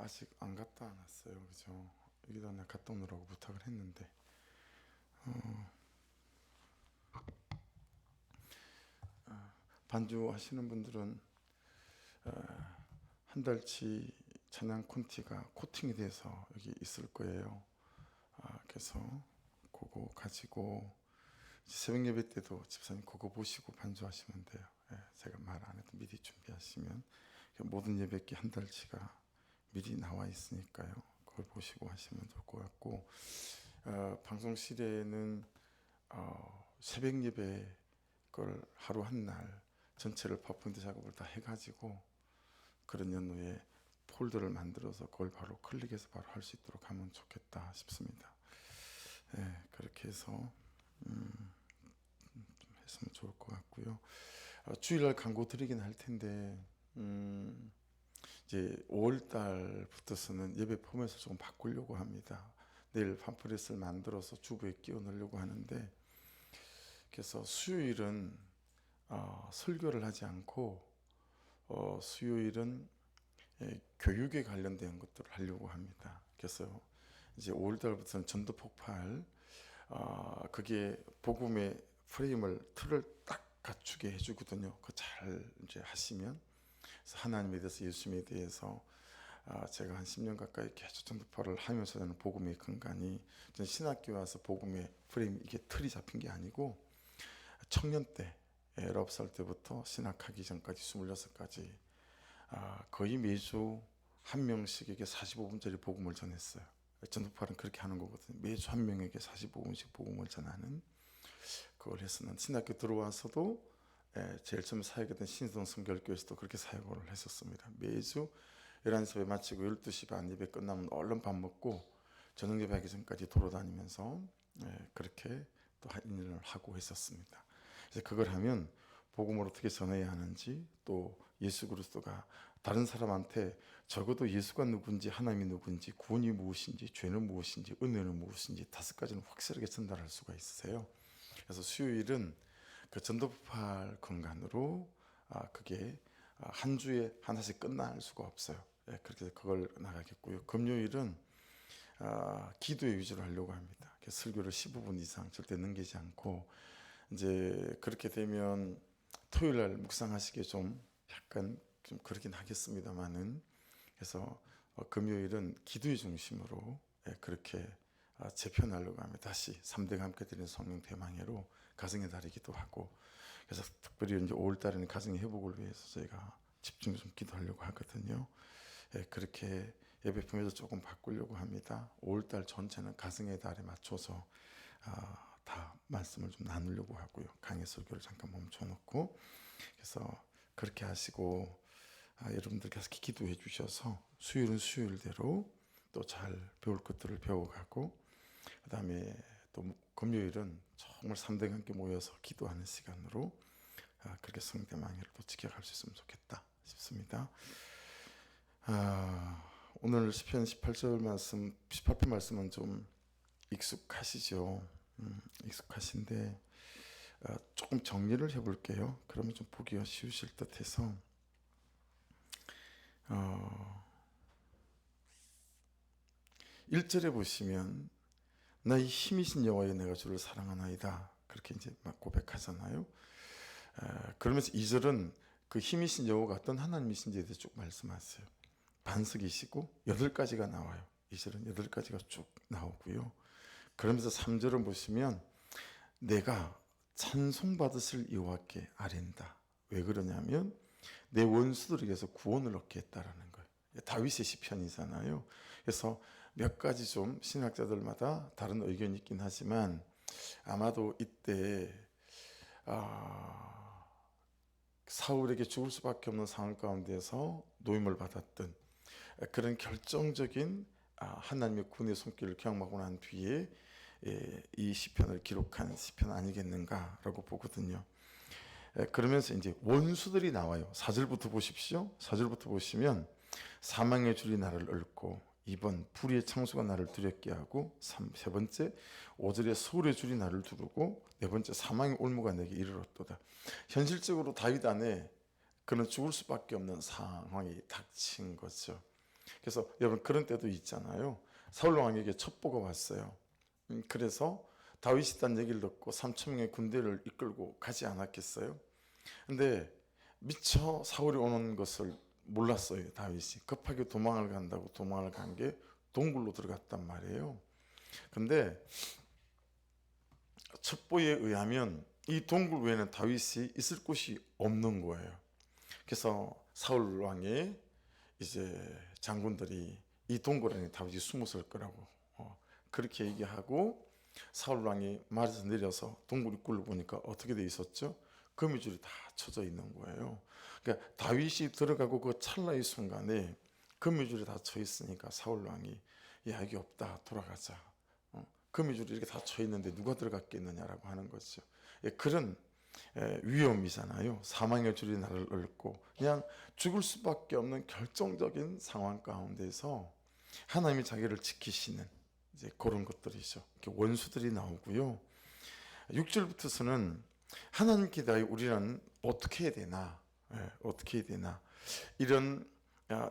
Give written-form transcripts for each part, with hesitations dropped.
아직 안 갔다 안 왔어요. 그죠? 여기다 내가 갔다 오느라고 부탁을 했는데 반주 하시는 분들은 한 달치 찬양 콘티가 코팅이 돼서 여기 있을 거예요. 그래서 그거 가지고 새벽 예배 때도 집사님 그거 보시고 반주하시면 돼요. 제가 말 안 해도 미리 준비하시면 모든 예배께 한 달치가 미리 나와 있으니까요. 그걸 보시고 하시면 될 것 같고, 방송실에는 새벽 예배 걸 하루 한 날 전체를 파워포인트 작업을 다 해가지고 그런 연후에 폴더를 만들어서 그걸 바로 클릭해서 바로 할 수 있도록 하면 좋겠다 싶습니다. 그렇게 해서 좀 했으면 좋을 것 같고요. 주일날 광고 드리긴 할 텐데 이제 5월 달부터서는 예배 포맷을 조금 바꾸려고 합니다. 내일 팜플렛을 만들어서 주부에 끼워 넣으려고 하는데, 그래서 수요일은 설교를 하지 않고 수요일은 교육에 관련된 것들을 하려고 합니다. 그래서 이제 5월 달부터는 전도 폭발, 그게 복음의 프레임을 틀을 딱 갖추게 해주거든요. 그거 잘 이제 하시면. 그래서 하나님에 대해서, 예수님에 대해서 제가 한 10년 가까이 계속 전도파를 하면서 저는 복음의 근간이, 저는 신학교에 와서 복음의 프레임, 이게 틀이 잡힌 게 아니고 청년 때 19살 때부터 신학하기 전까지 26까지 거의 매주 한 명씩에게 45분짜리 복음을 전했어요. 전도파는 그렇게 하는 거거든요. 매주 한 명에게 45분씩 복음을 전하는 그걸 했었는데, 신학교 들어와서도 제일 처음 사역했던 신성 성결교에서도 그렇게 사역을 했었습니다. 매주 11시 예배 마치고 12시 반 예배 끝나면 얼른 밥 먹고 저녁 예배 하기 전까지 돌아다니면서 그렇게 또 일을 하고 했었습니다. 그래서 그걸 하면 복음을 어떻게 전해야 하는지, 또 예수 그리스도가 다른 사람한테 적어도 예수가 누군지, 하나님이 누군지, 구원이 무엇인지, 죄는 무엇인지, 은혜는 무엇인지 5가지는 확실하게 전달할 수가 있으세요. 그래서 수요일은 그 전도폭발 건간으로 그게 한 주에 하나씩 끝날 수가 없어요. 그렇게 그걸 나가겠고요. 금요일은 기도의 위주로 하려고 합니다. 설교를 15분 이상 절대 넘기지 않고, 이제 그렇게 되면 토요일 날 묵상하시기에 좀 약간 좀 그렇긴 하겠습니다만은, 그래서 금요일은 기도의 중심으로 그렇게 재편하려고 합니다. 다시 3대가 함께 드리는 성령 대망회로 가정의 달이기도 하고, 그래서 특별히 이제 5월 달에는 가정의 회복을 위해서 저희가 집중 좀 기도하려고 하거든요. 그렇게 예배 품에도 조금 바꾸려고 합니다. 5월 달 전체는 가정의 달에 맞춰서 다 말씀을 좀 나누려고 하고요. 강의 설교를 잠깐 멈춰놓고, 그래서 그렇게 하시고 여러분들께서 기도해 주셔서 수요일은 수요일대로 또 잘 배울 것들을 배워가고, 그 다음에 또 금요일은 정말 3대가 함께 모여서 기도하는 시간으로 그렇게 성대망회를 또 지켜갈 수 있으면 좋겠다 싶습니다. 오늘 시편 18절 말씀, 18편 말씀은 좀 익숙하시죠? 익숙하신데 조금 정리를 해볼게요. 그러면 좀 보기가 쉬우실 듯해서 1절에 보시면 나의 힘이신 여호와여 내가 주를 사랑하나이다, 그렇게 이제 막 고백하잖아요. 그러면서 2절은 그 힘이신 여호와가 어떤 하나님이신지에 대해서 쭉 말씀하세요. 반석이시고 8가지가 나와요. 2절은 8가지가 쭉 나오고요. 그러면서 3절은 보시면 내가 찬송받으실 여호와께 아뢰는다. 왜 그러냐면 내 원수들에게서 구원을 얻게 했다라는 거예요. 다윗의 시편이잖아요. 그래서 몇 가지 좀 신학자들마다 다른 의견이 있긴 하지만, 아마도 이때 사울에게 죽을 수밖에 없는 상황 가운데서 노임을 받았던 그런 결정적인 하나님의 군의 손길을 경험하고 난 뒤에 이 시편을 기록한 시편 아니겠는가라고 보거든요. 그러면서 이제 원수들이 나와요. 4절부터 보십시오. 4절부터 보시면 사망의 줄이 나를 얽고, 2번 불의의 창수가 나를 두렵게 하고, 세 번째 5절에 서울의 줄이 나를 두르고, 4번째 사망의 올무가 내게 이르렀도다. 현실적으로 다윗 안에 그는 죽을 수밖에 없는 상황이 닥친 거죠. 그래서 여러분 그런 때도 있잖아요. 사울 왕에게 첩보가 왔어요. 그래서 다윗이 딴 얘기를 듣고 3천 명의 군대를 이끌고 가지 않았겠어요? 근데 미처 사울이 오는 것을 몰랐어요. 다윗이 급하게 도망을 간다고 도망을 간 게 동굴로 들어갔단 말이에요. 근데 첩보에 의하면 이 동굴 외에는 다윗이 있을 곳이 없는 거예요. 그래서 사울 왕의 이제 장군들이 이 동굴 안에 다윗이 숨었을 거라고 그렇게 얘기하고, 사울 왕이 말에서 내려서 동굴 입구를 보니까 어떻게 돼 있었죠? 거미줄이 다 쳐져 있는 거예요. 그러니까 다윗이 들어가고 그 찰나의 순간에 거미줄이 다 쳐 있으니까 사울 왕이 야, 여기 없다, 돌아가자. 거미줄이 이렇게 다 쳐 있는데 누가 들어갔겠느냐라고 하는 거죠. 예, 그런 위험이잖아요. 사망의 줄이 나를 얽고 그냥 죽을 수밖에 없는 결정적인 상황 가운데서 하나님이 자기를 지키시는 이제 그런 것들이죠. 이렇게 원수들이 나오고요. 6절부터서는 하나님께 대하여 우리는 어떻게 해야 되나, 어떻게 해야 되나, 이런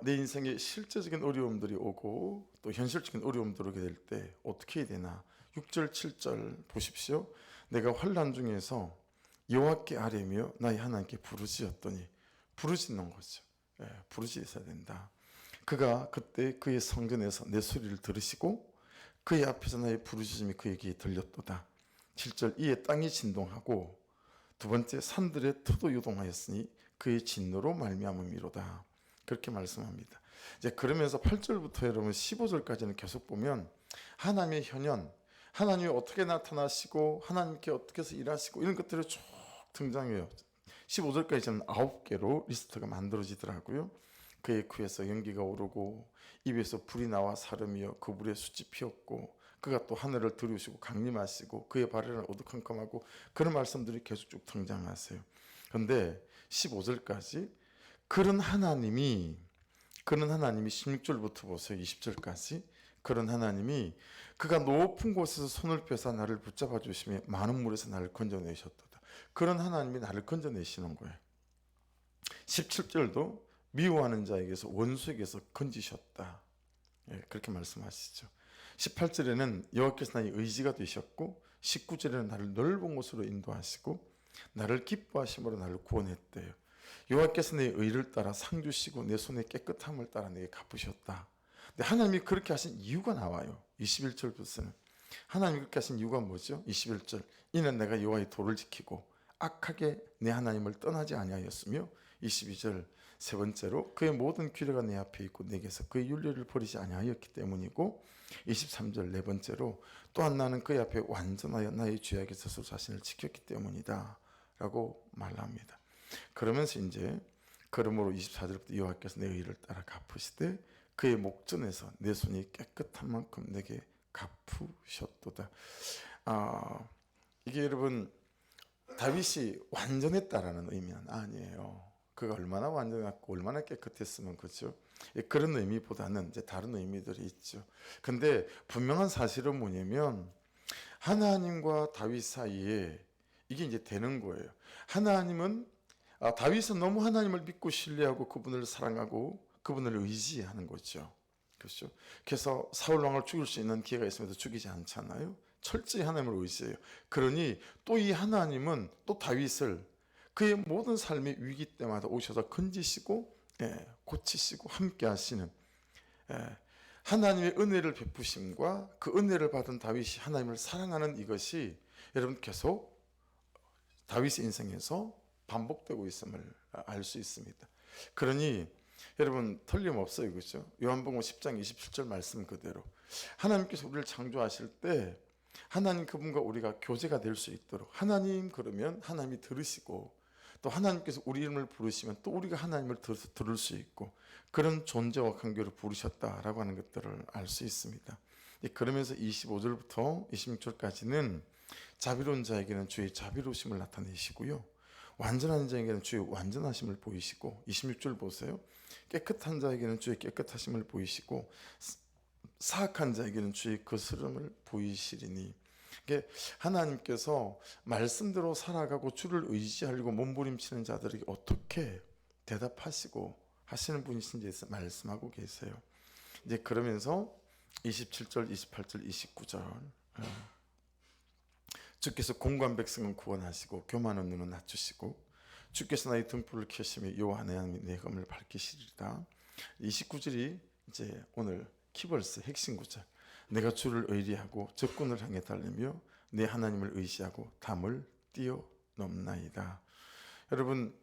내 인생에 실제적인 어려움들이 오고 또 현실적인 어려움들이 오게 될 때 어떻게 해야 되나. 6절 7절 보십시오. 내가 환난 중에서 여호와께 아뢰며 나의 하나님께 부르짖었더니, 부르짖는 거죠. 부르짖어야 된다. 그가 그때 그의 성전에서 내 소리를 들으시고 그의 앞에서 나의 부르짖음이 그에게 들렸도다. 7절 이에 땅이 진동하고 두 번째 산들의 터도 요동하였으니 그의 진노로 말미암음이로다. 그렇게 말씀합니다. 이제 그러면서 8절부터 여러분 15절까지는 계속 보면 하나님의 현현, 하나님이 어떻게 나타나시고 하나님께 어떻게 해서 일하시고 이런 것들이 쭉 등장해요. 15절까지는 9개로 리스트가 만들어지더라고요. 그의 귀에서 연기가 오르고 입에서 불이 나와 사름이여 그 불에 숯이 피었고 그가 또 하늘을 들으시고 강림하시고 그의 발에는 어두컴컴하고 그런 말씀들이 계속 쭉 등장하세요. 그런데 15절까지 그런 하나님이 16절부터 보세요. 20절까지 그런 하나님이 그가 높은 곳에서 손을 펴서 나를 붙잡아 주시며 많은 물에서 나를 건져내셨도다. 그런 하나님이 나를 건져내시는 거예요. 17절도 미워하는 자에게서 원수에게서 건지셨다. 그렇게 말씀하시죠. 18절에는 여호와께서 나의 의지가 되셨고 19절에는 나를 넓은 곳으로 인도하시고 나를 기뻐하심으로 나를 구원했대요. 여호와께서 내 의를 따라 상 주시고 내 손의 깨끗함을 따라 내게 갚으셨다. 근데 하나님이 그렇게 하신 이유가 나와요. 21절부터는 하나님이 그렇게 하신 이유가 뭐죠? 21절 이는 내가 여호와의 도를 지키고 악하게 내 하나님을 떠나지 아니하였으며 22절 세 번째로 그의 모든 규례가 내 앞에 있고 내게서 그의 윤례를 버리지 아니하였기 때문이고 23절 네 번째로 또한 나는 그의 앞에 완전하여 나의 죄악에 스스로 자신을 지켰기 때문이다 라고 말합니다. 그러면서 이제 그러므로 24절부터 여호와께서 내 의를 따라 갚으시되 그의 목전에서 내 손이 깨끗한 만큼 내게 갚으셨도다. 이게 여러분 다윗이 완전했다라는 의미는 아니에요. 그가 얼마나 완전했고 얼마나 깨끗했으면 그렇죠. 그런 의미보다는 이제 다른 의미들이 있죠. 근데 분명한 사실은 뭐냐면 하나님과 다윗 사이에 이게 이제 되는 거예요. 하나님은 다윗은 너무 하나님을 믿고 신뢰하고 그분을 사랑하고 그분을 의지하는 거죠. 그렇죠. 그래서 사울 왕을 죽일 수 있는 기회가 있음에도 죽이지 않잖아요. 철저히 하나님을 의지해요. 그러니 또 이 하나님은 또 다윗을 그의 모든 삶의 위기 때마다 오셔서 건지시고 고치시고 함께 하시는 하나님의 은혜를 베푸심과 그 은혜를 받은 다윗이 하나님을 사랑하는 이것이 여러분 계속 다윗의 인생에서 반복되고 있음을 알 수 있습니다. 그러니 여러분 틀림없어요. 그렇죠? 요한복음 10장 27절 말씀 그대로 하나님께서 우리를 창조하실 때 하나님 그분과 우리가 교제가 될 수 있도록 하나님 그러면 하나님이 들으시고 또 하나님께서 우리 이름을 부르시면 또 우리가 하나님을 들을 수 있고 그런 존재와 관계로 부르셨다라고 하는 것들을 알 수 있습니다. 그러면서 25절부터 26절까지는 자비로운 자에게는 주의 자비로우심을 나타내시고요. 완전한 자에게는 주의 완전하심을 보이시고 26절 보세요. 깨끗한 자에게는 주의 깨끗하심을 보이시고 사악한 자에게는 주의 거스름을 보이시리니 하나님께서 말씀대로 살아가고 주를 의지하려고 몸부림치는 자들에게 어떻게 대답하시고 하시는 분이신지 말씀하고 계세요. 이제 그러면서 27절, 28절, 29절 주께서 공고한 백성은 구원하시고 교만한 눈은 낮추시고 주께서 나의 등불을 켜시며 여호와 하나님이 내 검을 밝히시리라. 29절이 이제 오늘 키버스 핵심 구절. 내가 주를 의리하고 적군을 향해 달리며 내 하나님을 의지하고 담을 뛰어넘나이다. 여러분,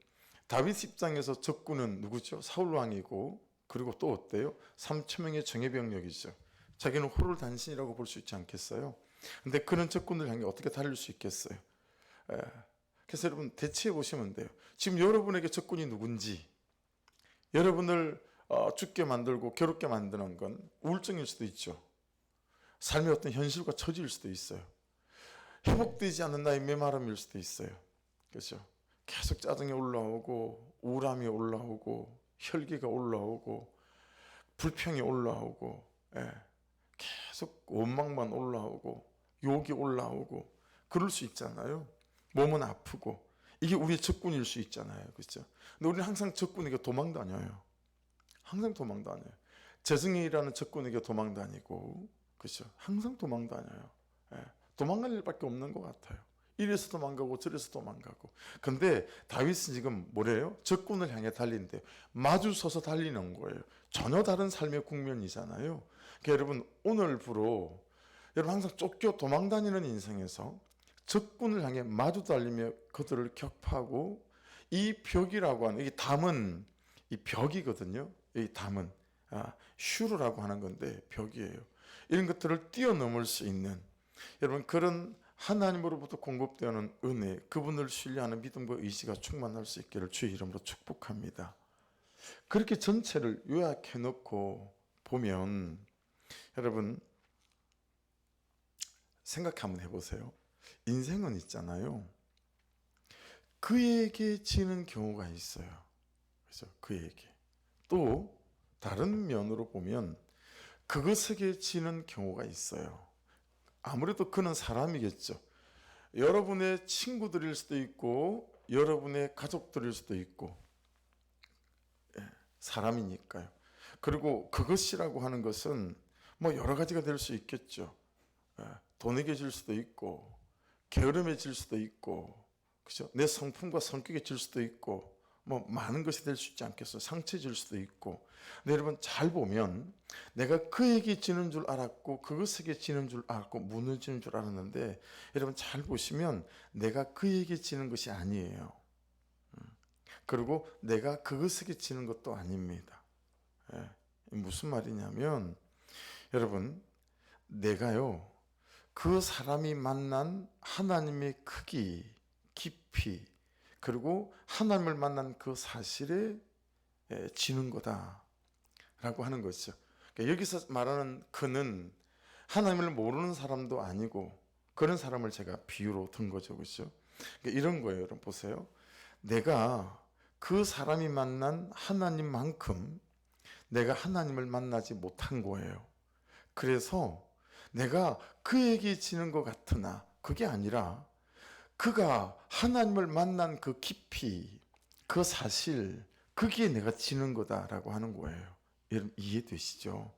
다윗 입장에서 적군은 누구죠? 사울 왕이고, 그리고 또 어때요? 3천 명의 정예병력이죠. 자기는 호를 단신이라고 볼 수 있지 않겠어요? 근데 그런 적군을 향해 어떻게 달릴 수 있겠어요? 그래서 여러분 대치해 보시면 돼요. 지금 여러분에게 적군이 누군지, 여러분을 죽게 만들고 괴롭게 만드는 건 우울증일 수도 있죠. 삶의 어떤 현실과 처지일 수도 있어요. 회복되지 않는 나의 메마름일 수도 있어요. 그렇죠? 계속 짜증이 올라오고 우울함이 올라오고 혈기가 올라오고 불평이 올라오고 계속 원망만 올라오고 욕이 올라오고 그럴 수 있잖아요. 몸은 아프고 이게 우리의 적군일 수 있잖아요. 그렇죠? 근데 우리는 항상 적군에게 도망 다녀요. 항상 도망 다녀요. 재정이라는 적군에게 도망 다니고, 그렇죠? 항상 도망 다녀요. 도망갈 일밖에 없는 것 같아요. 이래서 도망가고 저래서 도망가고. 근데 다윗은 지금 뭐래요? 적군을 향해 달린대요. 마주 서서 달리는 거예요. 전혀 다른 삶의 국면이잖아요. 그러니까 여러분 오늘부로 여러분 항상 쫓겨 도망 다니는 인생에서 적군을 향해 마주 달리며 그들을 격파하고, 이 벽이라고 하는, 이 담은 이 벽이거든요. 이 담은 슈르라고 하는 건데 벽이에요. 이런 것들을 뛰어넘을 수 있는 여러분 그런 하나님으로부터 공급되는 은혜, 그분을 신뢰하는 믿음과 의지가 충만할 수 있기를 주의 이름으로 축복합니다. 그렇게 전체를 요약해 놓고 보면 여러분 생각 한번 해보세요. 인생은 있잖아요. 그에게 지는 경우가 있어요. 그래서 그에게. 또 다른 면으로 보면 그것에게 지는 경우가 있어요. 아무래도 그는 사람이겠죠. 여러분의 친구들일 수도 있고 여러분의 가족들일 수도 있고 사람이니까요. 그리고 그것이라고 하는 것은 뭐 여러 가지가 될 수 있겠죠. 돈에게 질 수도 있고 게으름해질 수도 있고, 그죠? 내 성품과 성격에 질 수도 있고, 뭐 많은 것이 될 수 있지 않겠어요? 상처에 질 수도 있고. 근데 여러분 잘 보면 내가 그에게 지는 줄 알았고 그것에게 지는 줄 알았고 무너지는 줄 알았는데, 여러분 잘 보시면 내가 그에게 지는 것이 아니에요. 그리고 내가 그것에게 지는 것도 아닙니다. 무슨 말이냐면 여러분 내가요 그 사람이 만난 하나님의 크기, 깊이, 그리고 하나님을 만난 그 사실에 지는 거다라고 하는 것이죠. 그러니까 여기서 말하는 그는 하나님을 모르는 사람도 아니고 그런 사람을 제가 비유로 든 거죠. 그렇죠? 그러니까 이런 거예요. 여러분 보세요. 내가 그 사람이 만난 하나님만큼 내가 하나님을 만나지 못한 거예요. 그래서 내가 그에게 지는 것 같으나 그게 아니라 그가 하나님을 만난 그 깊이, 그 사실, 그게 내가 지는 거다라고 하는 거예요. 여러분 이해되시죠?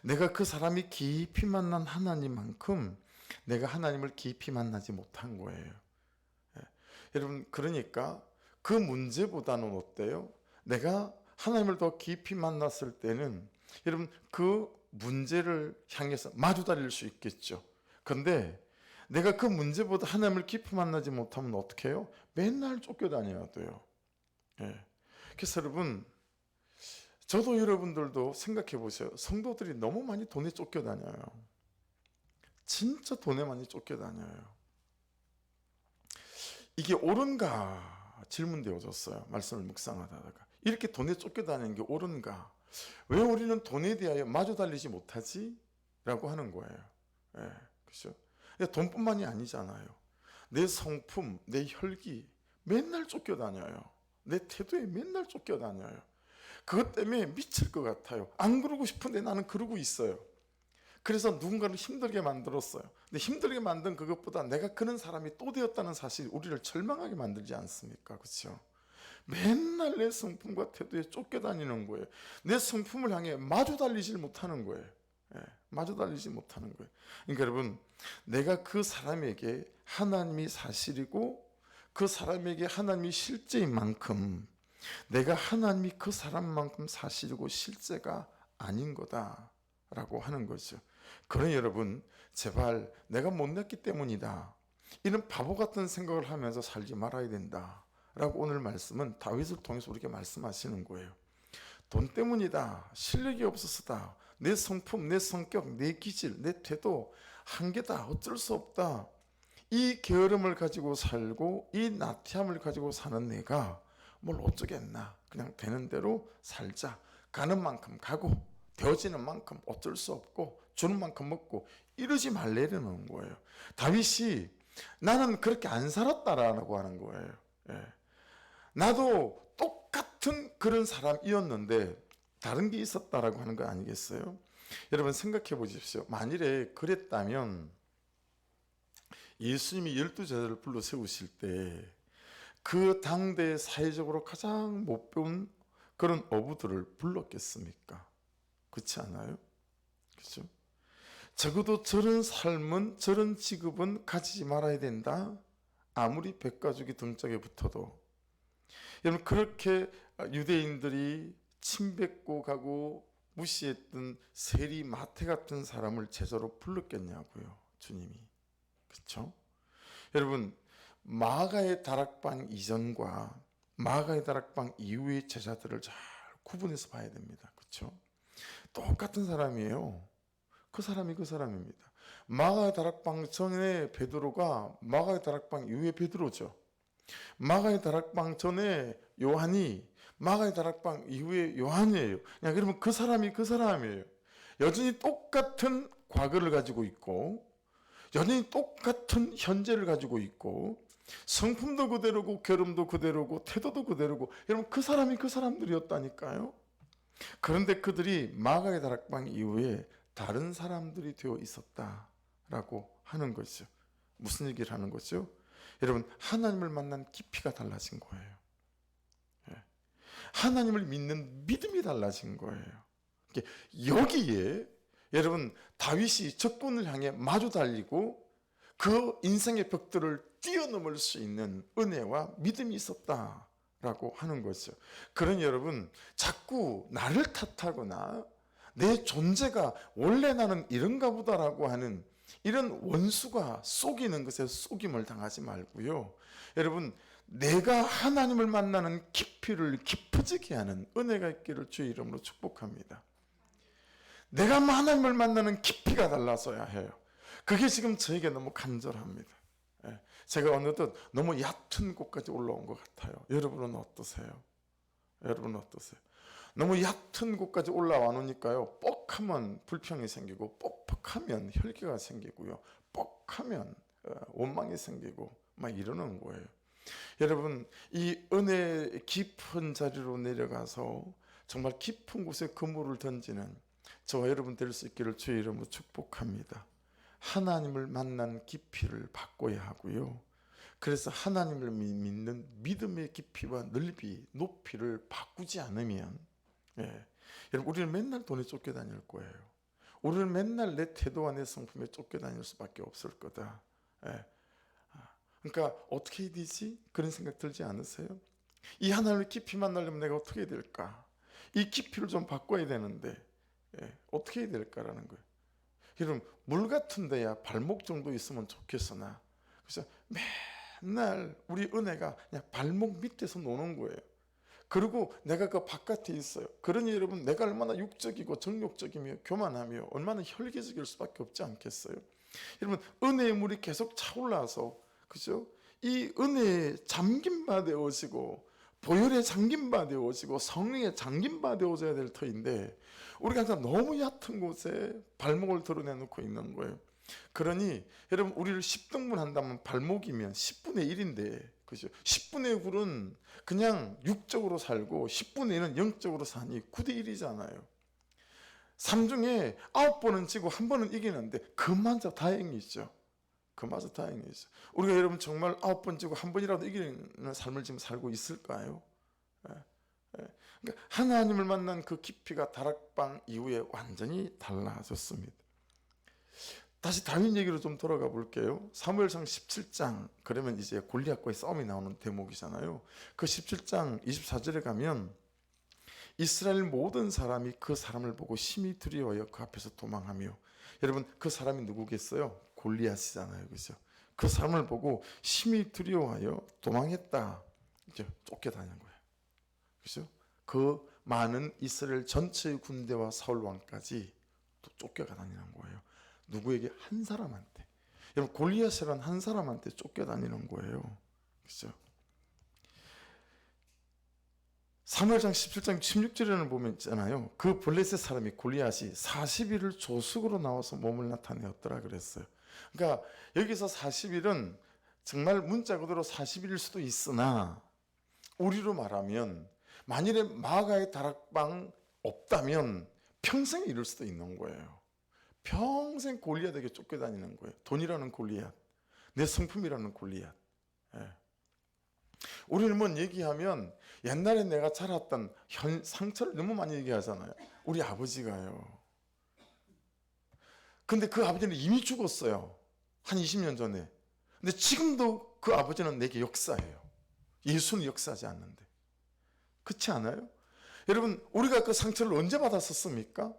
내가 그 사람이 깊이 만난 하나님만큼 내가 하나님을 깊이 만나지 못한 거예요. 여러분 그러니까 그 문제보다는 어때요? 내가 하나님을 더 깊이 만났을 때는 여러분 그 문제를 향해서 마주 달릴 수 있겠죠. 그런데 내가 그 문제보다 하나님을 깊이 만나지 못하면 어떻게 해요? 맨날 쫓겨다녀야 돼요. 그래서 여러분 저도 여러분들도 생각해 보세요. 성도들이 너무 많이 돈에 쫓겨다녀요. 진짜 돈에 많이 쫓겨다녀요. 이게 옳은가 질문되어졌어요. 말씀을 묵상하다가 이렇게 돈에 쫓겨다니는 게 옳은가? 왜 우리는 돈에 대하여 마주 달리지 못하지? 라고 하는 거예요. 그렇죠? 돈뿐만이 아니잖아요. 내 성품, 내 혈기 맨날 쫓겨다녀요. 내 태도에 맨날 쫓겨다녀요. 그것 때문에 미칠 것 같아요. 안 그러고 싶은데 나는 그러고 있어요. 그래서 누군가를 힘들게 만들었어요. 근데 힘들게 만든 그것보다 내가 그런 사람이 또 되었다는 사실이 우리를 절망하게 만들지 않습니까? 그렇죠? 맨날 내 성품과 태도에 쫓겨다니는 거예요. 내 성품을 향해 마주 달리질 못하는 거예요. 예, 마주 달리지 못하는 거예요. 그러니까 여러분, 내가 그 사람에게 하나님이 사실이고 그 사람에게 하나님이 실제인 만큼 내가 하나님이 그 사람만큼 사실이고 실제가 아닌 거다라고 하는 거죠. 그러니 여러분, 제발 내가 못냈기 때문이다, 이런 바보 같은 생각을 하면서 살지 말아야 된다 라고 오늘 말씀은 다윗을 통해서 우리에게 말씀하시는 거예요. 돈 때문이다, 실력이 없어서다, 내 성품, 내 성격, 내 기질, 내 태도 한계다, 어쩔 수 없다, 이 게으름을 가지고 살고 이 나태함을 가지고 사는 내가 뭘 어쩌겠나, 그냥 되는 대로 살자, 가는 만큼 가고 되어지는 만큼 어쩔 수 없고 주는 만큼 먹고, 이러지 말래는 거예요. 다윗이 나는 그렇게 안 살았다라고 하는 거예요. 예. 나도 똑같은 그런 사람이었는데 다른 게 있었다라고 하는 거 아니겠어요? 여러분 생각해 보십시오. 만일에 그랬다면 예수님이 12제자를 불러 세우실 때 그 당대 사회적으로 가장 못 배운 그런 어부들을 불렀겠습니까? 그렇지 않아요? 그렇죠? 적어도 저런 삶은, 저런 직업은 가지지 말아야 된다, 아무리 백가죽이 등짝에 붙어도. 여러분, 그렇게 유대인들이 침뱉고 가고 무시했던 세리 마태 같은 사람을 제자로 불렀겠냐고요, 주님이. 그렇죠? 여러분, 마가의 다락방 이전과 마가의 다락방 이후의 제자들을 잘 구분해서 봐야 됩니다. 그렇죠? 똑같은 사람이에요. 그 사람이 그 사람입니다. 마가의 다락방 전에 베드로가 마가의 다락방 이후에 베드로죠. 마가의 다락방 전에 요한이 마가의 다락방 이후에 요한이에요. 그냥 그러면 그 사람이 그 사람이에요. 여전히 똑같은 과거를 가지고 있고 여전히 똑같은 현재를 가지고 있고 성품도 그대로고 게으름도 그대로고 태도도 그대로고, 여러분 그 사람이 그 사람들이었다니까요. 그런데 그들이 마가의 다락방 이후에 다른 사람들이 되어 있었다라고 하는 거죠. 무슨 얘기를 하는 거죠? 여러분, 하나님을 만난 깊이가 달라진 거예요. 하나님을 믿는 믿음이 달라진 거예요. 여기에 여러분, 다윗이 적군을 향해 마주 달리고 그 인생의 벽들을 뛰어넘을 수 있는 은혜와 믿음이 있었다라고 하는 거죠. 그러니 여러분, 자꾸 나를 탓하거나 내 존재가 원래 나는 이런가 보다라고 하는 이런 원수가 속이는 것에 속임을 당하지 말고요. 여러분, 내가 하나님을 만나는 깊이를 깊어지게 하는 은혜가 있기를 주의 이름으로 축복합니다. 내가 하나님을 만나는 깊이가 달라서야 해요. 그게 지금 저에게 너무 간절합니다. 제가 어느덧 너무 얕은 곳까지 올라온 것 같아요. 여러분은 어떠세요? 여러분은 어떠세요? 너무 얕은 곳까지 올라와 놓으니까요, 뻑하면 불평이 생기고 뻑뻑하면 혈기가 생기고요, 뻑하면 원망이 생기고 막 이러는 거예요. 여러분, 이 은혜 깊은 자리로 내려가서 정말 깊은 곳에 그물을 던지는 저와 여러분 될 수 있기를 주의 이름으로 축복합니다. 하나님을 만난 깊이를 바꿔야 하고요. 그래서 하나님을 믿는 믿음의 깊이와 넓이, 높이를 바꾸지 않으면, 여러분, 우리는 맨날 돈에 쫓겨다닐 거예요. 우리는 맨날 내 태도와 내 성품에 쫓겨다닐 수밖에 없을 거다. 그러니까 어떻게 해야 되지? 그런 생각 들지 않으세요? 이 하나님을 깊이 만나려면 내가 어떻게 해야 될까? 이 깊이를 좀 바꿔야 되는데 어떻게 해야 될까라는 거예요. 여러분, 물 같은 데야 발목 정도 있으면 좋겠으나, 그래서 맨날 우리 은혜가 그냥 발목 밑에서 노는 거예요. 그리고 내가 그 바깥에 있어요. 그러니 여러분, 내가 얼마나 육적이고 정욕적이며 교만하며 얼마나 혈기적일 수밖에 없지 않겠어요? 여러분, 은혜의 물이 계속 차올라서, 그죠? 이 은혜에 잠긴 바 되어지고 보혈에 잠긴 바 되어지고 성령에 잠긴 바 되어져야 될 터인데, 우리가 항상 너무 얕은 곳에 발목을 드러내놓고 있는 거예요. 그러니 여러분, 우리를 10등분 한다면 발목이면 10분의 1인데, 그죠? 10분의 9는 그냥 육적으로 살고 10분의 1은 영적으로 사니 9대 1이잖아요. 3 중에 9번은 지고 1번은 이기는데 그마저 다행이죠. 그마저 다행이죠. 우리가 여러분 정말 9번 지고 1번이라도 이기는 삶을 지금 살고 있을까요? 그러니까 하나님을 만난 그 깊이가 다락방 이후에 완전히 달라졌습니다. 다시 다윗 얘기로 좀 돌아가 볼게요. 사무엘상 17장, 그러면 이제 골리앗과의 싸움이 나오는 대목이잖아요. 그 17장 24절에 가면 이스라엘 모든 사람이 그 사람을 보고 심히 두려워하여 그 앞에서 도망하며, 여러분 그 사람이 누구겠어요? 골리앗이잖아요, 그죠? 그 사람을 보고 심히 두려워하여 도망했다, 이제 쫓겨다니는 거예요, 그죠? 그 많은 이스라엘 전체의 군대와 사울 왕까지 또 쫓겨다니는 거예요. 누구에게? 한 사람한테. 여러분 골리앗이란 한 사람한테 쫓겨다니는 거예요, 그죠? 사무엘상 17장 16절에는 보면 있잖아요. 그 블레셋 사람이 골리앗이 40일을 조숙으로 나와서 몸을 나타내었더라 그랬어요. 그러니까 여기서 40일은 정말 문자 그대로 40일일 수도 있으나, 우리로 말하면 만일에 마가의 다락방 없다면 평생 이룰 수도 있는 거예요. 평생 골리앗에게 쫓겨다니는 거예요. 돈이라는 골리앗, 내 성품이라는 골리앗. 예. 우리는 뭐 얘기하면 옛날에 내가 자랐던 상처를 너무 많이 얘기하잖아요. 우리 아버지가요. 근데 그 아버지는 이미 죽었어요. 한 20년 전에. 근데 지금도 그 아버지는 내게 역사예요. 예수는 역사하지 않는데. 그렇지 않아요? 여러분 우리가 그 상처를 언제 받았었습니까?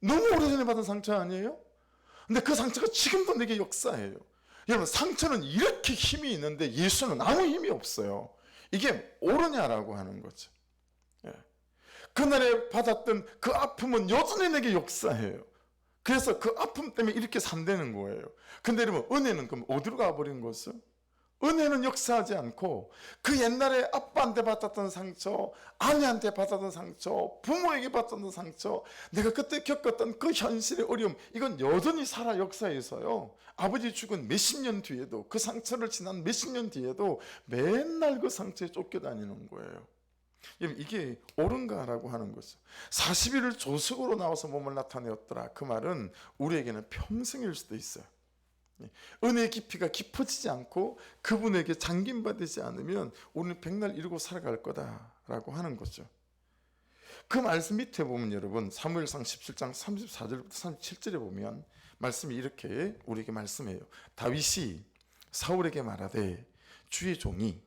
너무 오래전에 받은 상처 아니에요? 근데 그 상처가 지금도 내게 역사예요. 여러분 상처는 이렇게 힘이 있는데 예수는 아무 힘이 없어요. 이게 옳으냐라고 하는 거죠. 예. 그날에 받았던 그 아픔은 여전히 내게 역사해요. 그래서 그 아픔 때문에 이렇게 산다는 거예요. 근데 여러분 은혜는 그럼 어디로 가버린 거죠? 은혜는 역사하지 않고 그 옛날에 아빠한테 받았던 상처, 아내한테 받았던 상처, 부모에게 받았던 상처, 내가 그때 겪었던 그 현실의 어려움, 이건 여전히 살아 역사에서요. 아버지 죽은 몇십 년 뒤에도, 그 상처를 지난 몇십 년 뒤에도 맨날 그 상처에 쫓겨다니는 거예요. 이게 옳은가라고 하는 거죠. 40일을 조석으로 나와서 몸을 나타내었더라. 그 말은 우리에게는 평생일 수도 있어요. 은혜의 깊이가 깊어지지 않고 그분에게 잠김받지 않으면 우리는 백날 이루고 살아갈 거다라고 하는 거죠. 그 말씀 밑에 보면 여러분 사무엘상 17장 34절부터 37절에 보면 말씀이 이렇게 우리에게 말씀해요. 다윗이 사울에게 말하되 주의 종이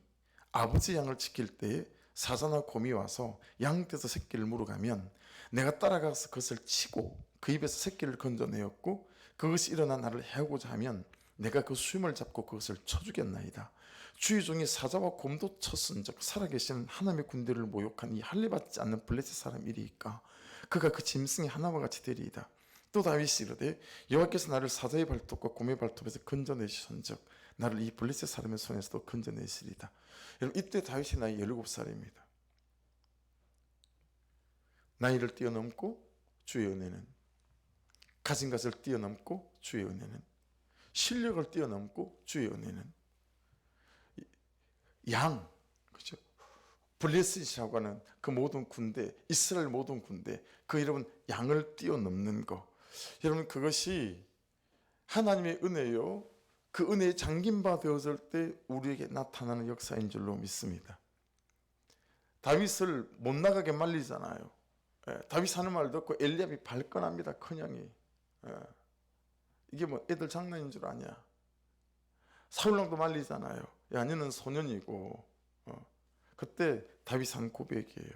아버지 양을 지킬 때에 사자나 곰이 와서 양 떼서 새끼를 물어가면 내가 따라가서 그것을 치고 그 입에서 새끼를 건져내었고 그것이 일어나 나를 해하고자 하면 내가 그 수염을 잡고 그것을 쳐주겠나이다. 주의 종이 사자와 곰도 쳤은즉 살아계신 하나님의 군대를 모욕한 이 할례받지 않는 블레셋 사람 이리이까 그가 그 짐승의 하나와 같이 되리이다. 또 다윗이 이르되 여호와께서 나를 사자의 발톱과 곰의 발톱에서 건져내시선즉 나를 이 블레셋 사람의 손에서도 건져내시리다. 여러분 이때 다윗이 나이 17살입니다. 나이를 뛰어넘고 주의 은혜는, 가진 것을 뛰어넘고 주의 은혜는, 실력을 뛰어넘고 주의 은혜는, 양, 그렇죠? 블레셋이라고 하는 그 모든 군대, 이스라엘 모든 군대, 그 여러분 양을 뛰어넘는 거, 여러분 그것이 하나님의 은혜요. 그 은혜에 잠김바 되었을 때 우리에게 나타나는 역사인 줄로 믿습니다. 다윗을 못 나가게 말리잖아요. 다윗 하는 말 듣고 엘리압이 발끈합니다. 큰형이. 이게 뭐 애들 장난인 줄 아냐. 사울왕도 말리잖아요. 야 너는 소년이고. 그때 다윗 한 고백이에요.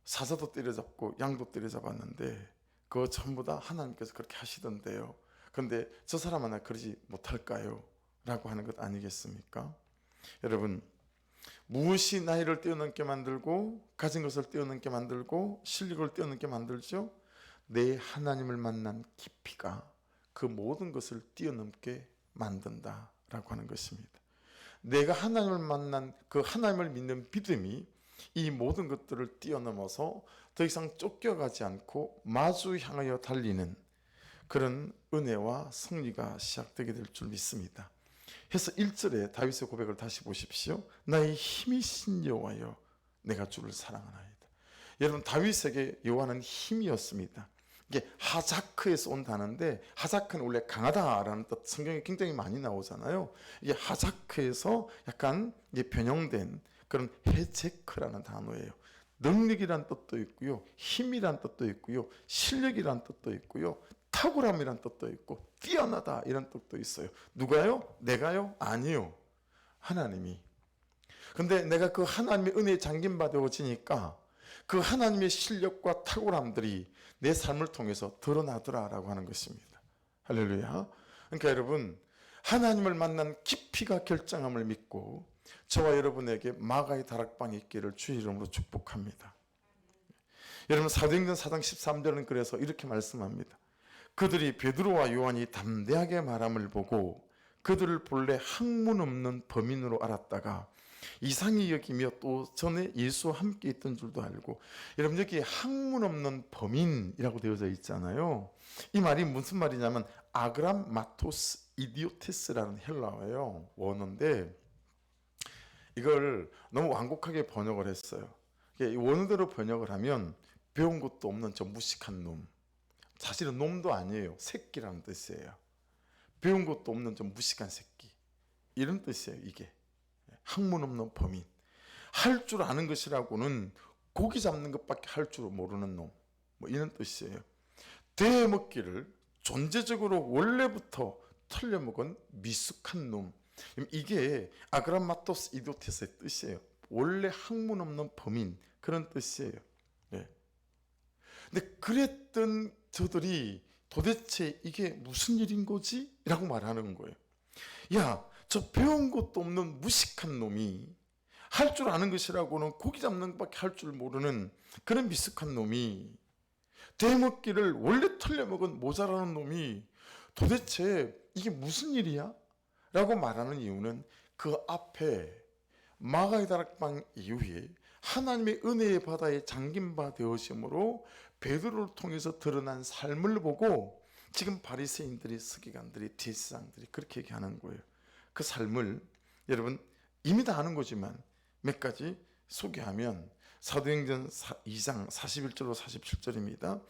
사자도 때려잡고 양도 때려잡았는데 그거 전부 다 하나님께서 그렇게 하시던데요. 그런데 저 사람 하나 그러지 못할까요? 라고 하는 것 아니겠습니까? 여러분 무엇이 나이를 뛰어넘게 만들고 가진 것을 뛰어넘게 만들고 실력을 뛰어넘게 만들죠? 내 하나님을 만난 깊이가 그 모든 것을 뛰어넘게 만든다라고 하는 것입니다. 내가 하나님을 만난 그 하나님을 믿는 믿음이 이 모든 것들을 뛰어넘어서 더 이상 쫓겨가지 않고 마주 향하여 달리는 그런 은혜와 승리가 시작되게 될 줄 믿습니다. 해서 1절에 다윗의 고백을 다시 보십시오. 나의 힘이신 여호와여 내가 주를 사랑하나이다. 여러분 다윗에게 여호와는 힘이었습니다. 이게 하자크에서 온 단어인데, 하자크는 원래 강하다라는 뜻, 성경에 굉장히 많이 나오잖아요. 이게 하자크에서 약간 이게 변형된 그런 헤제크라는 단어예요. 능력이란 뜻도 있고요, 힘이란 뜻도 있고요, 실력이란 뜻도 있고요, 탁월함이란 뜻도 있고, 뛰어나다 이런 뜻도 있어요. 누가요? 내가요? 아니요, 하나님이. 근데 내가 그 하나님의 은혜에 잠김받아지니까 그 하나님의 실력과 탁월함들이 내 삶을 통해서 드러나더라라고 하는 것입니다. 할렐루야. 그러니까 여러분, 하나님을 만난 깊이가 결정함을 믿고 저와 여러분에게 마가의 다락방이 있기를 주의 이름으로 축복합니다. 여러분, 사도행전 4장 13절은 그래서 이렇게 말씀합니다. 그들이 베드로와 요한이 담대하게 말함을 보고 그들을 본래 학문 없는 범인으로 알았다가 이상히 여기며 또 전에 예수와 함께 있던 줄도 알고. 여러분, 여기 학문 없는 범인이라고 되어져 있잖아요. 이 말이 무슨 말이냐면 아그람마토스 이디오테스라는 헬라어예요. 원어인데 이걸 너무 완곡하게 번역을 했어요. 원어대로 번역을 하면 배운 것도 없는 저 무식한 놈. 사실은 놈도 아니에요. 새끼라는 뜻이에요. 배운 것도 없는 저 무식한 새끼, 이런 뜻이에요. 이게 학문 없는 범인. 할 줄 아는 것이라고는 고기 잡는 것밖에 할 줄 모르는 놈, 뭐 이런 뜻이에요. 대먹기를 존재적으로 원래부터 털려먹은 미숙한 놈, 이게 아그라마토스 이도테스의 뜻이에요. 원래 학문 없는 범인, 그런 뜻이에요. 네. 근데 그랬던 저들이 도대체 이게 무슨 일인 거지? 라고 말하는 거예요. 야, 저 배운 것도 없는 무식한 놈이, 할 줄 아는 것이라고는 고기 잡는 것밖에 할 줄 모르는 그런 미숙한 놈이, 대먹기를 원래 털려먹은 모자라는 놈이 도대체 이게 무슨 일이야? 라고 말하는 이유는 그 앞에 마가의 다락방 이후에 하나님의 은혜의 바다에 잠김바 되어심으로 베드로를 통해서 드러난 삶을 보고 지금 바리새인들이, 서기관들이, 제사장들이 그렇게 얘기하는 거예요. 그 삶을 여러분 이미 다 아는 거지만 몇 가지 소개하면, 사도행전 2장 41절로 47절입니다.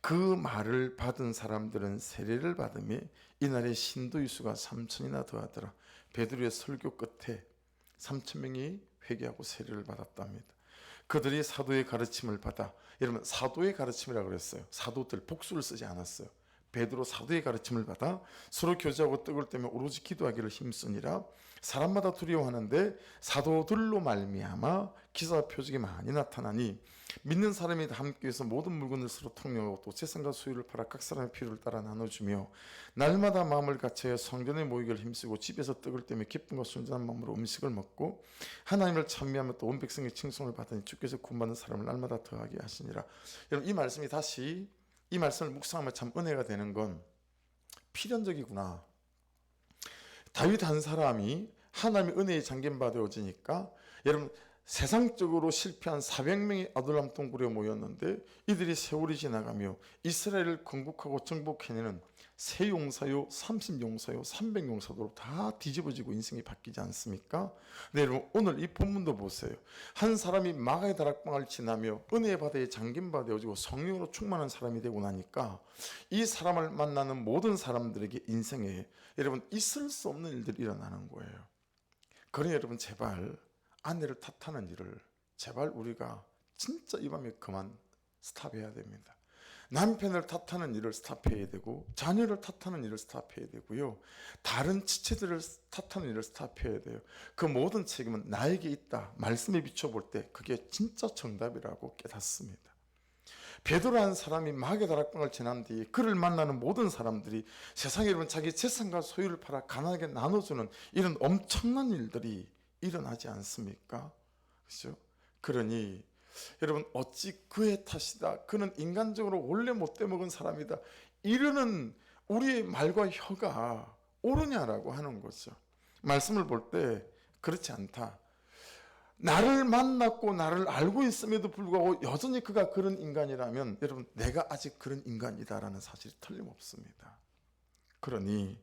그 말을 받은 사람들은 세례를 받으며 이날에 신도의 수가 3,000이나 더하더라. 베드로의 설교 끝에 3,000명이 회개하고 세례를 받았답니다. 그들이 사도의 가르침을 받아, 여러분 사도의 가르침이라고 그랬어요. 사도들, 복수를 쓰지 않았어요. 베드로 사도의 가르침을 받아 서로 교제하고 떡을 떼며 오로지 기도하기를 힘쓰니라. 사람마다 두려워하는데 사도들로 말미암아 기사와 표적이 많이 나타나니 믿는 사람이 다 함께해서 모든 물건을 서로 통용하고 또 재산과 소유를 팔아 각 사람의 필요를 따라 나눠주며 날마다 마음을 같이하여 성전에 모이기를 힘쓰고 집에서 떡을 떼며 기쁨과 순전한 마음으로 음식을 먹고 하나님을 찬미하며 또 온 백성의 칭송을 받으니 주께서 구원받는 사람을 날마다 더하게 하시니라. 여러분, 이 말씀이 다시 이 말씀을 묵상하면 참 은혜가 되는 건 필연적이구나. 다윗 한 사람이 하나님의 은혜에 잠김받아지니까 여러분 세상적으로 실패한 400명의 아둘람 동굴에 모였는데 이들이 세월이 지나가며 이스라엘을 건국하고 정복해내는 세 용사요, 30 용사요, 300 용사도로 다 뒤집어지고 인생이 바뀌지 않습니까? 네, 여러분 오늘 이 본문도 보세요. 한 사람이 마가의 다락방을 지나며 은혜의 바다에 잠김받아지고 성령으로 충만한 사람이 되고 나니까 이 사람을 만나는 모든 사람들에게 인생에 여러분 있을 수 없는 일들이 일어나는 거예요. 그러니 여러분 제발 아내를 탓하는 일을 제발 우리가 진짜 이 밤에 그만 스탑해야 됩니다. 남편을 탓하는 일을 스탑해야 되고 자녀를 탓하는 일을 스탑해야 되고요. 다른 지체들을 탓하는 일을 스탑해야 돼요. 그 모든 책임은 나에게 있다. 말씀에 비춰볼 때 그게 진짜 정답이라고 깨닫습니다. 베드로라는 사람이 마가의 다락방을 지난 뒤에 그를 만나는 모든 사람들이 세상에 여러분 자기 재산과 소유를 팔아 가난하게 나눠주는 이런 엄청난 일들이 일어나지 않습니까? 그렇죠? 그러니 여러분 어찌 그의 탓이다. 그는 인간적으로 원래 못돼 먹은 사람이다. 이러는 우리의 말과 혀가 옳으냐라고 하는 거죠. 말씀을 볼 때 그렇지 않다. 나를 만났고 나를 알고 있음에도 불구하고 여전히 그가 그런 인간이라면 여러분 내가 아직 그런 인간이다라는 사실이 틀림없습니다. 그러니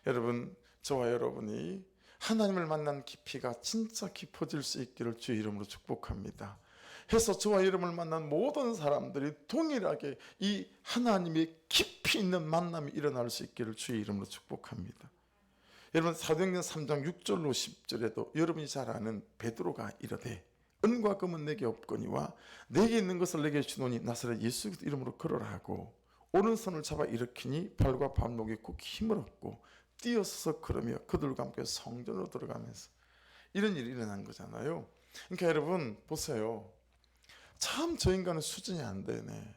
여러분 저와 여러분이 하나님을 만난 깊이가 진짜 깊어질 수 있기를 주의 이름으로 축복합니다. 해서 저와 여러분을 만난 모든 사람들이 동일하게 이 하나님의 깊이 있는 만남이 일어날 수 있기를 주의 이름으로 축복합니다. 여러분 사도행전 3장 6절로 10절에도 여러분이 잘 아는 베드로가 이르되 은과 금은 내게 없거니와 내게 있는 것을 내게 주노니 나사렛 예수 그리스도 이름으로 걸어라 하고 오른손을 잡아 일으키니 발과 발목에 굳게 힘을 얻고 뛰어서서 걸으며 그들과 함께 성전으로 들어가면서 이런 일이 일어난 거잖아요. 그러니까 여러분 보세요. 참 저 인간은 수준이 안 되네.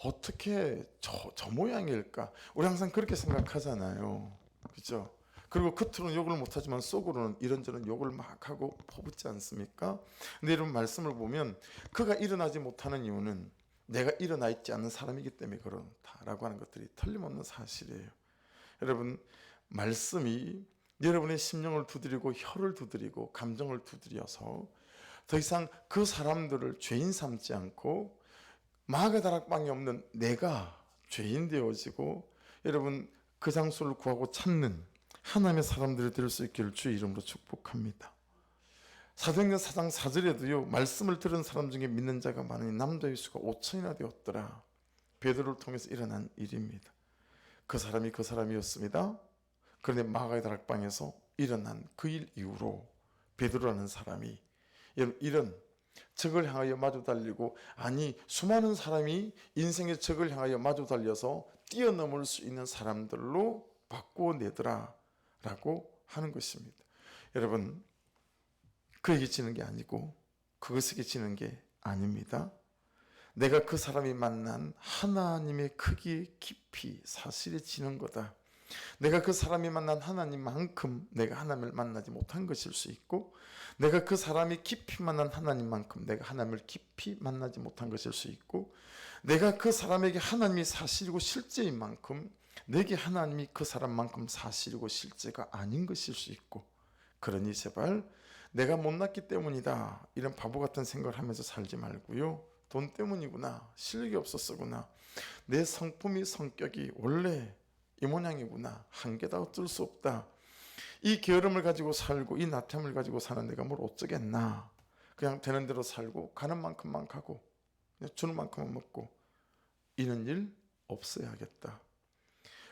어떻게 저 모양일까? 우리 항상 그렇게 생각하잖아요. 그죠? 그리고 겉으로는 욕을 못하지만 속으로는 이런저런 욕을 막 하고 퍼붓지 않습니까? 근데 여러분 말씀을 보면 그가 일어나지 못하는 이유는 내가 일어나 있지 않는 사람이기 때문에 그렇다라고 하는 것들이 틀림없는 사실이에요. 여러분 말씀이 여러분의 심령을 두드리고 혀를 두드리고 감정을 두드려서 더 이상 그 사람들을 죄인 삼지 않고 마가 다락방이 없는 내가 죄인 되어지고 여러분 그 장소를 구하고 찾는 하나님의 사람들이 될 수 있기를 주의 이름으로 축복합니다. 사도행전 4장 4절에도요 말씀을 들은 사람 중에 믿는 자가 많으니 남자의 수가 5천이나 되었더라. 베드로를 통해서 일어난 일입니다. 그 사람이 그 사람이었습니다. 그런데 마가의 다락방에서 일어난 그 일 이후로 베드로라는 사람이 이런 적을 향하여 마주 달리고 아니 수많은 사람이 인생의 적을 향하여 마주 달려서 뛰어넘을 수 있는 사람들로 바꿔내더라 라고 하는 것입니다. 여러분 그에게 지는 게 아니고 그것에게 지는 게 아닙니다. 내가 그 사람이 만난 하나님의 크기의 깊이 사실에 지는 거다. 내가 그 사람이 만난 하나님만큼 내가 하나님을 만나지 못한 것일 수 있고 내가 그 사람이 깊이 만난 하나님만큼 내가 하나님을 깊이 만나지 못한 것일 수 있고 내가 그 사람에게 하나님이 사실이고 실제인 만큼 내게 하나님이 그 사람만큼 사실이고 실제가 아닌 것일 수 있고 그러니 제발 내가 못났기 때문이다 이런 바보 같은 생각을 하면서 살지 말고요. 돈 때문이구나 실력이 없었구나 내 성품이 성격이 원래 이 모양이구나 한계다 어쩔 수 없다 이 게으름을 가지고 살고 이 나태함을 가지고 사는 내가 뭘 어쩌겠나 그냥 되는 대로 살고 가는 만큼만 가고 그냥 주는 만큼만 먹고 이런 일 없어야겠다.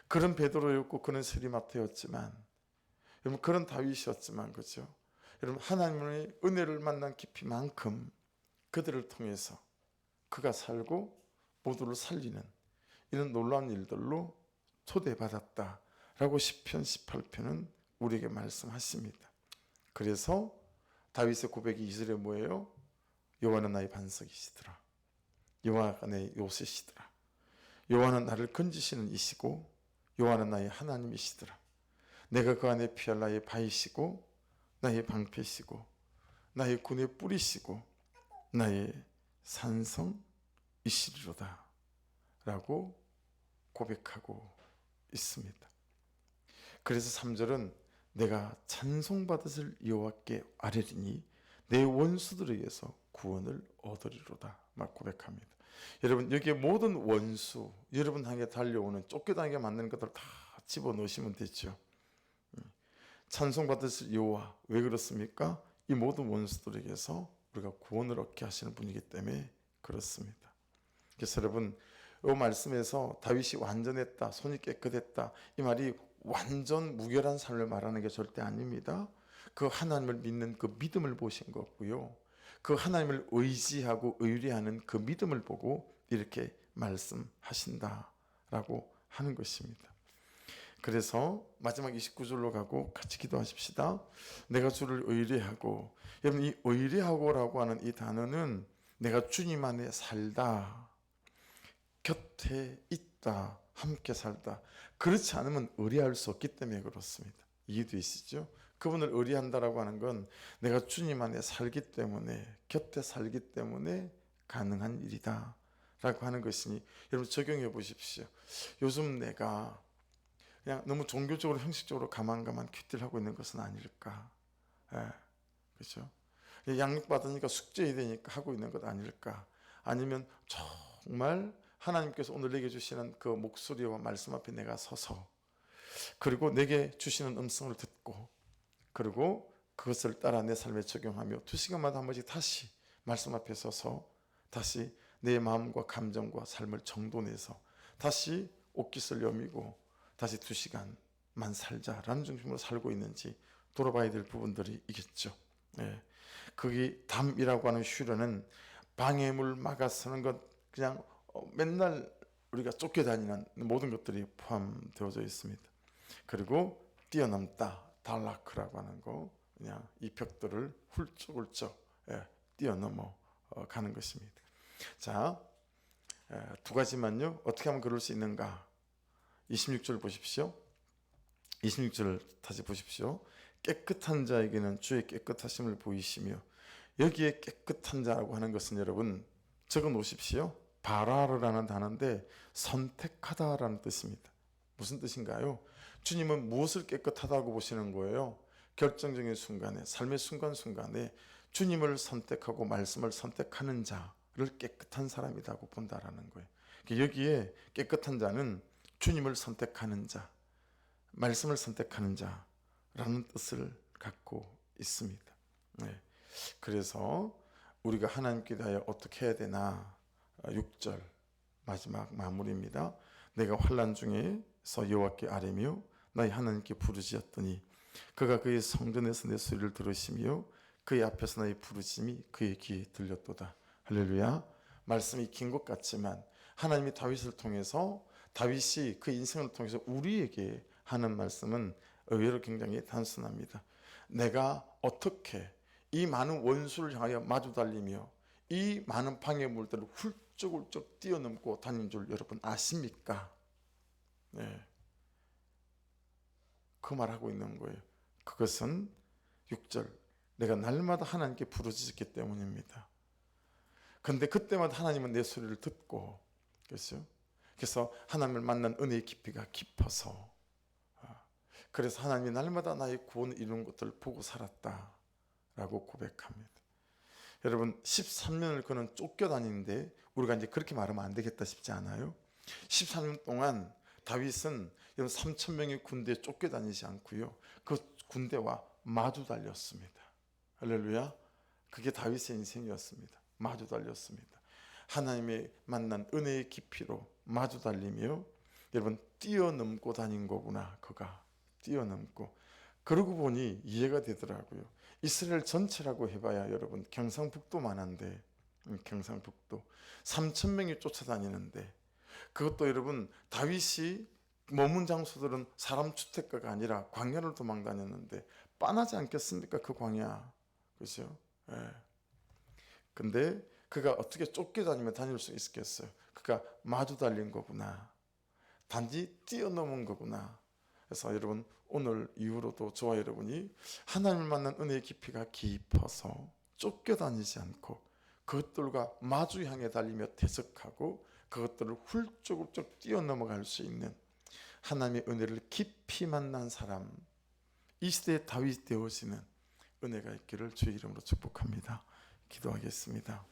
그런 베드로였고 그런 세리마태였지만 여러분 그런 다윗이었지만 그렇죠. 여러분 하나님의 은혜를 만난 깊이만큼 그들을 통해서 그가 살고 모두를 살리는 이런 놀라운 일들로 초대받았다라고 시편 18편은 우리에게 말씀하십니다. 그래서 다윗의 고백이 2절에 뭐예요? 여호와는 나의 반석이시더라. 여호와가 내 요새시더라. 여호와는 나를 건지시는 이시고 여호와는 나의 하나님이시더라. 내가 그 안에 피할 나의 바위시고 나의 방패시고 나의 군의 뿌리시고 나의 산성이시리로다 라고 고백하고 있습니다. 그래서 3절은 내가 찬송받으실 여호와께 아뢰리니 내 원수들에게서 구원을 얻으리로다 막 고백합니다. 여러분 여기에 모든 원수 여러분 향해 달려오는 쫓겨다니게 만드는 것들 다 집어넣으시면 되죠. 찬송받으실 여호와 왜 그렇습니까? 이 모든 원수들에게서 우리가 구원을 얻게 하시는 분이기 때문에 그렇습니다. 그래서 여러분 이 말씀에서 다윗이 완전했다 손이 깨끗했다 이 말이 완전 무결한 삶을 말하는 게 절대 아닙니다. 그 하나님을 믿는 그 믿음을 보신 거고요. 그 하나님을 의지하고 의뢰하는 그 믿음을 보고 이렇게 말씀하신다라고 하는 것입니다. 그래서 마지막 29절로 가고 같이 기도하십시다. 내가 주를 의뢰하고 여러분 이 의뢰하고라고 하는 이 단어는 내가 주님 안에 살다 곁에 있다 함께 살다 그렇지 않으면 의뢰할 수 없기 때문에 그렇습니다. 이해되시죠? 그분을 의뢰한다라고 하는 건 내가 주님 안에 살기 때문에 곁에 살기 때문에 가능한 일이다 라고 하는 것이니 여러분 적용해 보십시오. 요즘 내가 그냥 너무 종교적으로 형식적으로 가만 큐티를 하고 있는 것은 아닐까. 그렇죠? 양육 받으니까 숙제해야 되니까 하고 있는 것 아닐까. 아니면 정말 하나님께서 오늘 내게 주시는 그 목소리와 말씀 앞에 내가 서서 그리고 내게 주시는 음성을 듣고 그리고 그것을 따라 내 삶에 적용하며 2시간마다 한 번씩 다시 말씀 앞에 서서 다시 내 마음과 감정과 삶을 정돈해서 다시 옷깃을 여미고 다시 2시간만 살자라는 중심으로 살고 있는지 돌아봐야 될 부분들이 있겠죠. 예. 거기 담이라고 하는 휴려는 방해물 막아서는 것, 그냥 맨날 우리가 쫓겨다니는 모든 것들이 포함되어져 있습니다. 그리고 뛰어넘다, 달라크라고 하는 거, 그냥 이 벽들을 훌쩍훌쩍 뛰어넘어 가는 것입니다. 자, 2가지만요. 어떻게 하면 그럴 수 있는가? 26절 보십시오. 26절 다시 보십시오. 깨끗한 자에게는 주의 깨끗하심을 보이시며, 여기에 깨끗한 자라고 하는 것은 여러분 적어 놓으십시오. 바라르라는 단어인데 선택하다라는 뜻입니다. 무슨 뜻인가요? 주님은 무엇을 깨끗하다고 보시는 거예요? 결정적인 순간에, 삶의 순간순간에 주님을 선택하고 말씀을 선택하는 자를 깨끗한 사람이라고 본다라는 거예요. 여기에 깨끗한 자는 주님을 선택하는 자, 말씀을 선택하는 자라는 뜻을 갖고 있습니다. 네. 그래서 우리가 하나님께 대하여 어떻게 해야 되나? 6절 마지막 마무리입니다. 내가 환난 중에서 여호와께 아뢰며 나의 하나님께 부르짖었더니 그가 그의 성전에서 내 소리를 들으시며 그의 앞에서 나의 부르짖음이 그의 귀에 들렸도다. 할렐루야. 말씀이 긴 것 같지만 하나님이 다윗을 통해서, 다윗이 그 인생을 통해서 우리에게 하는 말씀은 의외로 굉장히 단순합니다. 내가 어떻게 이 많은 원수를 향하여 마주 달리며 이 많은 방해물들을 훌쩍훌쩍 뛰어넘고 다닌 줄 여러분 아십니까? 네. 그 말하고 있는 거예요. 그것은 6절 내가 날마다 하나님께 부르짖었기 때문입니다. 그런데 그때마다 하나님은 내 소리를 듣고, 그렇죠? 그래서 하나님을 만난 은혜의 깊이가 깊어서, 그래서 하나님이 날마다 나의 구원을 이루는 것들을 보고 살았다라고 고백합니다. 여러분 13년을 그는 쫓겨다니는데 우리가 이제 그렇게 말하면 안 되겠다 싶지 않아요? 13년 동안 다윗은 3,000명의 군대에 쫓겨다니지 않고요, 그 군대와 마주 달렸습니다. 할렐루야. 그게 다윗의 인생이었습니다. 마주 달렸습니다. 하나님의 만난 은혜의 깊이로 마주 달리며 여러분 뛰어넘고 다닌 거구나. 그가 뛰어넘고, 그러고 보니 이해가 되더라고요. 이스라엘 전체라고 해봐야 여러분 경상북도만 한데, 경상북도 3,000명이 쫓아다니는데, 그것도 여러분 다윗이 머문 장소들은 사람 주택가가 아니라 광야를 도망 다녔는데 빤하지 않겠습니까? 그 광야, 그렇죠? 예. 근데 그가 어떻게 쫓겨다니며 다닐 수 있겠어요? 그가 마주 달린 거구나. 단지 뛰어넘은 거구나. 그래서 여러분 오늘 이후로도 저와 여러분이 하나님을 만난 은혜의 깊이가 깊어서 쫓겨다니지 않고 그것들과 마주 향해 달리며 대적하고 그것들을 훌쩍훌쩍 뛰어넘어갈 수 있는 하나님의 은혜를 깊이 만난 사람, 이 시대의 다윗 되어지는 은혜가 있기를 주의 이름으로 축복합니다. 기도하겠습니다.